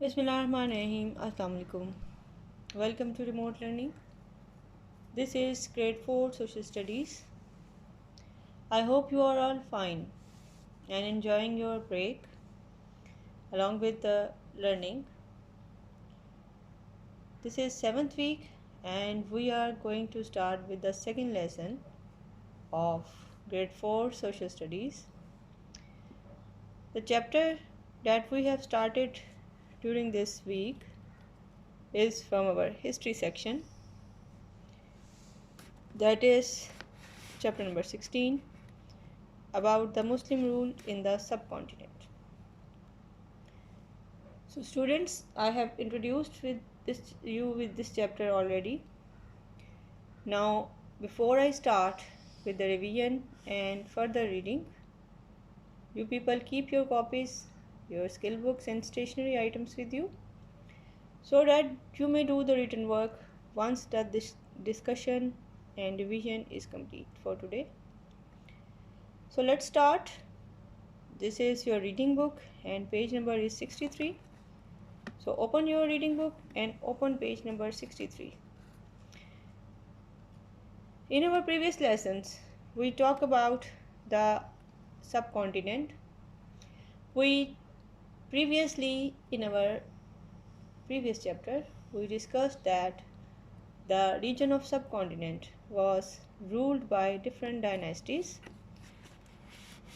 Bismillahirrahmanirrahim. Assalamu alaikum. Welcome to remote learning. This is grade 4 social studies. I hope you are all fine and enjoying your break along with the learning. This is 7th week and we are going to start with the second lesson of grade 4 social studies. The chapter that we have started during this week is from our history section. That is chapter number 16 about the Muslim rule in the subcontinent. So students, I have introduced you with this chapter already. Now before I start with the revision and further reading, you people keep your copies, your skill books and stationery items with you so that you may do the written work once that this discussion and revision is complete for today. So let's start. This is your reading book and page number is 63. So open your reading book and open page number 63. In our previous lessons, we talk about the subcontinent. We previously, in our previous chapter, we discussed that the region of subcontinent was ruled by different dynasties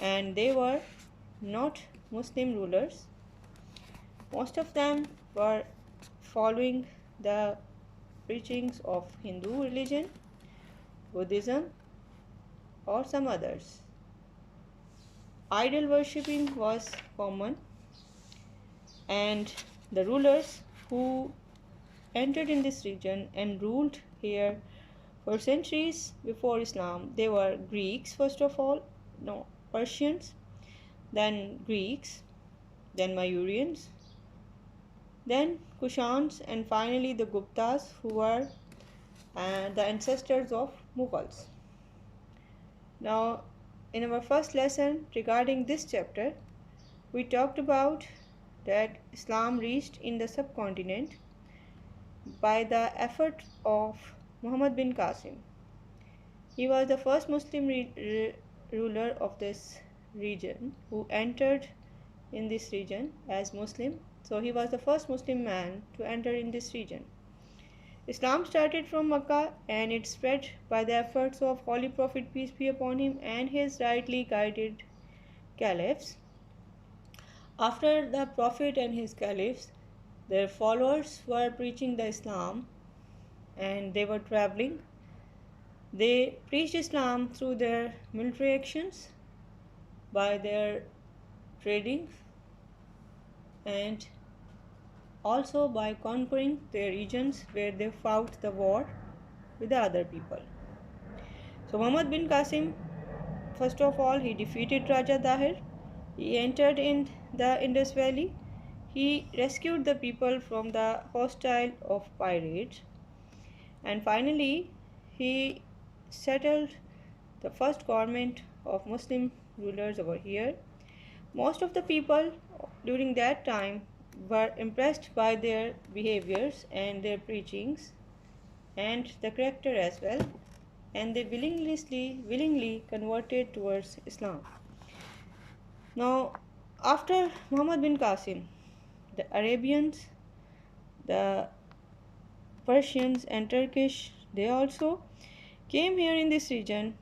and they were not Muslim rulers. Most of them were following the preachings of Hindu religion, Buddhism, or some others. Idol worshipping was common, and the rulers who entered in this region and ruled here for centuries before Islam, they were Greeks first of all, no, Persians, then Greeks, then Mayurians, then Kushans, and finally the Guptas, who were the ancestors of Mughals. Now, in our first lesson regarding this chapter, we talked about that Islam reached in the subcontinent by the effort of Muhammad bin Qasim. He was the first Muslim ruler of this region who entered in this region as Muslim. So he was the first Muslim man to enter in this region. Islam started from Makkah and it spread by the efforts of Holy Prophet, peace be upon him, and his rightly guided caliphs. After the Prophet and his caliphs, their followers were preaching the Islam and they were traveling. They preached Islam through their military actions, by their trading, and also by conquering their regions where they fought the war with the other people. So Muhammad bin Qasim, first of all, he defeated Raja Dahir. He entered in the Indus Valley. He rescued the people from the hostile of pirates. And finally, he settled the first government of Muslim rulers over here. Most of the people during that time were impressed by their behaviors and their preachings and the character as well, and they willingly converted towards Islam. Now, after Muhammad bin Qasim, the Arabians, the Persians and Turkish, they also came here in this region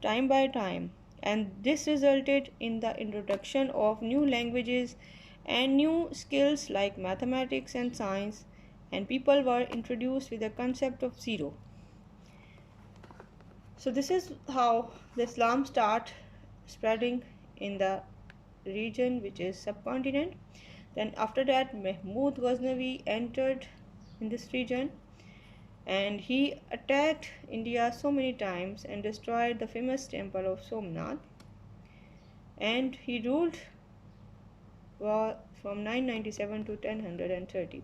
time by time, and this resulted in the introduction of new languages and new skills like mathematics and science, and people were introduced with the concept of zero. So this is how the Islam start spreading in the region which is subcontinent. Then after that, Mahmud Ghaznavi entered in this region and he attacked India so many times and destroyed the famous temple of Somnath, and he ruled from 997 to 1030.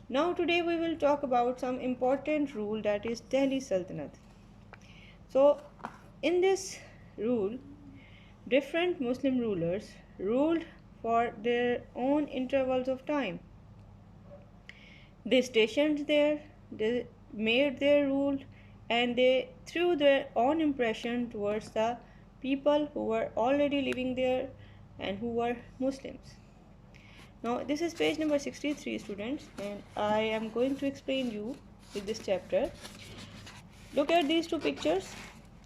Now today we will talk about some important rule, that is Delhi Sultanate. So in this rule, different Muslim rulers ruled for their own intervals of time. They stationed there, they made their rule, and they threw their own impression towards the people who were already living there and who were Muslims. Now, this is page number 63, students, and I am going to explain you with this chapter. Look at these two pictures.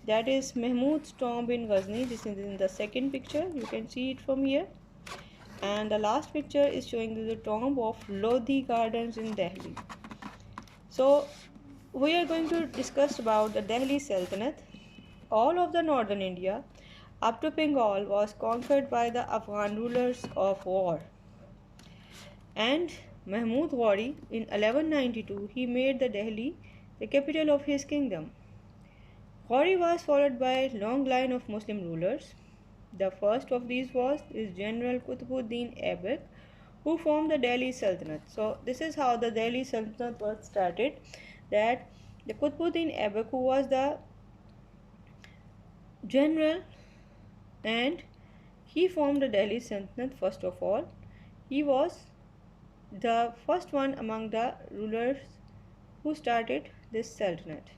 That is Mahmud's tomb in Ghazni. This is in the second picture. You can see it from here. And the last picture is showing you the tomb of Lodhi Gardens in Delhi. So, we are going to discuss about the Delhi Sultanate. All of the northern India up to Bengal was conquered by the Afghan rulers of war. And Mahmud Ghori in 1192 he made the Delhi the capital of his kingdom. Ghori was followed by a long line of Muslim rulers. The first of these was General Qutbuddin Aibak, who formed the Delhi Sultanate. So this is how the Delhi Sultanate was started. That the Qutbuddin Aibak, who was the general, and he formed the Delhi Sultanate first of all. He was the first one among the rulers who started this sultanate.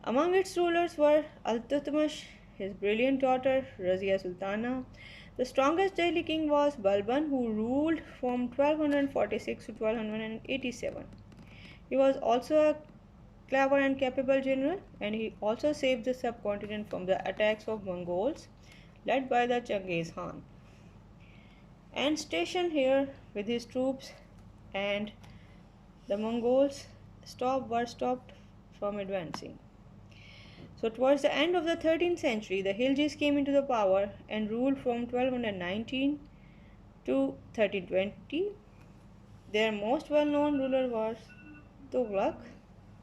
Among its rulers were Al-Tutmash, his brilliant daughter Razia Sultana. The strongest Delhi king was Balban, who ruled from 1246 to 1287. He was also a clever and capable general, and he also saved the subcontinent from the attacks of Mongols led by the Genghis Khan, and stationed here with his troops, and the Mongols were stopped from advancing. So towards the end of the 13th century, the Khiljis came into the power and ruled from 1219 to 1320. Their most well-known ruler was Tughlaq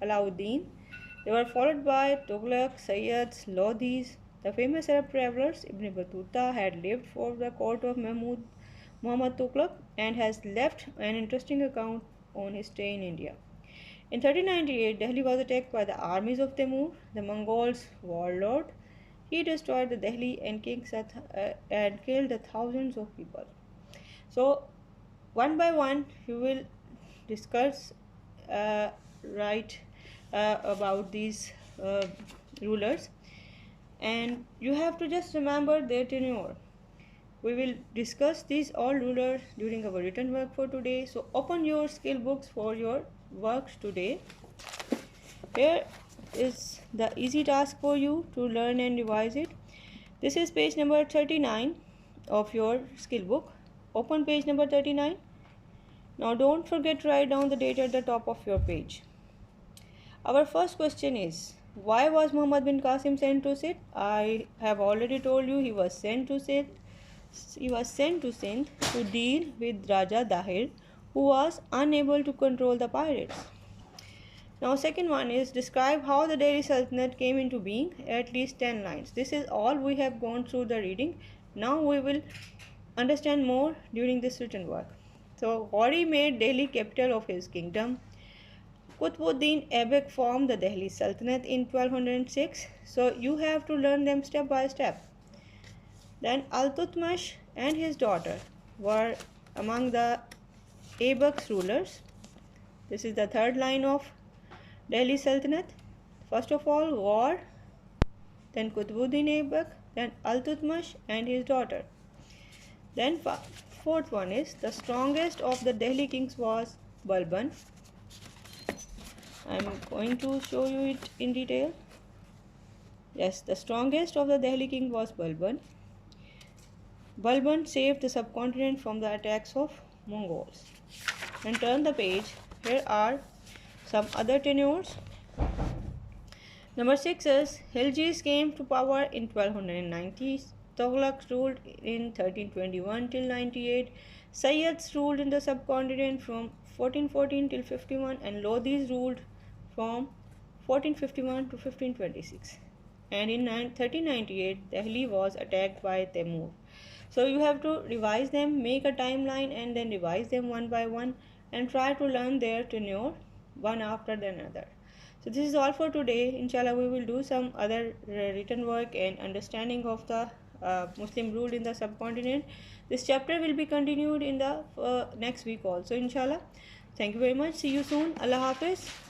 Alauddin. They were followed by Tughlaq, Sayyids, Lodhis. The famous Arab travelers Ibn Battuta had lived for the court of Muhammad Tughlaq and has left an interesting account on his stay in India. In 1398, Delhi was attacked by the armies of Timur, the Mongols' warlord. He destroyed the Delhi and killed thousands of people. So, one by one, we will discuss about these rulers, and you have to just remember their tenure. We will discuss these all rulers during our written work for today. So open your skill books for your works today. Here is the easy task for you to learn and revise it. This is page number 39 of your skill book. Open page number 39. Now don't forget to write down the date at the top of your page. Our first question is, why was Muhammad bin Qasim sent to Sindh? I have already told you he was sent to Sindh. He was sent to Sindh to deal with Raja Dahir, who was unable to control the pirates. Now second one is, describe how the Delhi Sultanate came into being, at least 10 lines. This is all we have gone through the reading. Now we will understand more during this written work. So Ghori made Delhi capital of his kingdom. Qutbuddin Aibak formed the Delhi Sultanate in 1206. So you have to learn them step by step. Then Al-Tutmash and his daughter were among the Aibak's rulers. This is the third line of Delhi Sultanate. First of all, Ghor, then Qutbuddin Aibak, then Al-Tutmash and his daughter. Then fourth one is, the strongest of the Delhi kings was Balban. I am going to show you it in detail. Yes, the strongest of the Delhi king was Balban. Balban saved the subcontinent from the attacks of Mongols. And turn the page. Here are some other tenures. Number 6 is, Khiljis came to power in 1290. Tughlaq ruled in 1321 till 98. Sayyids ruled in the subcontinent from 1414 till 51, and Lodhis ruled from 1451 to 1526. And in 1398, Delhi was attacked by Timur. So you have to revise them, make a timeline, and then revise them one by one, and try to learn their tenure one after the another. So this is all for today. Inshallah, we will do some other written work and understanding of the Muslim rule in the subcontinent. This chapter will be continued in the next week also, inshallah. Thank you very much. See you soon. Allah Hafiz.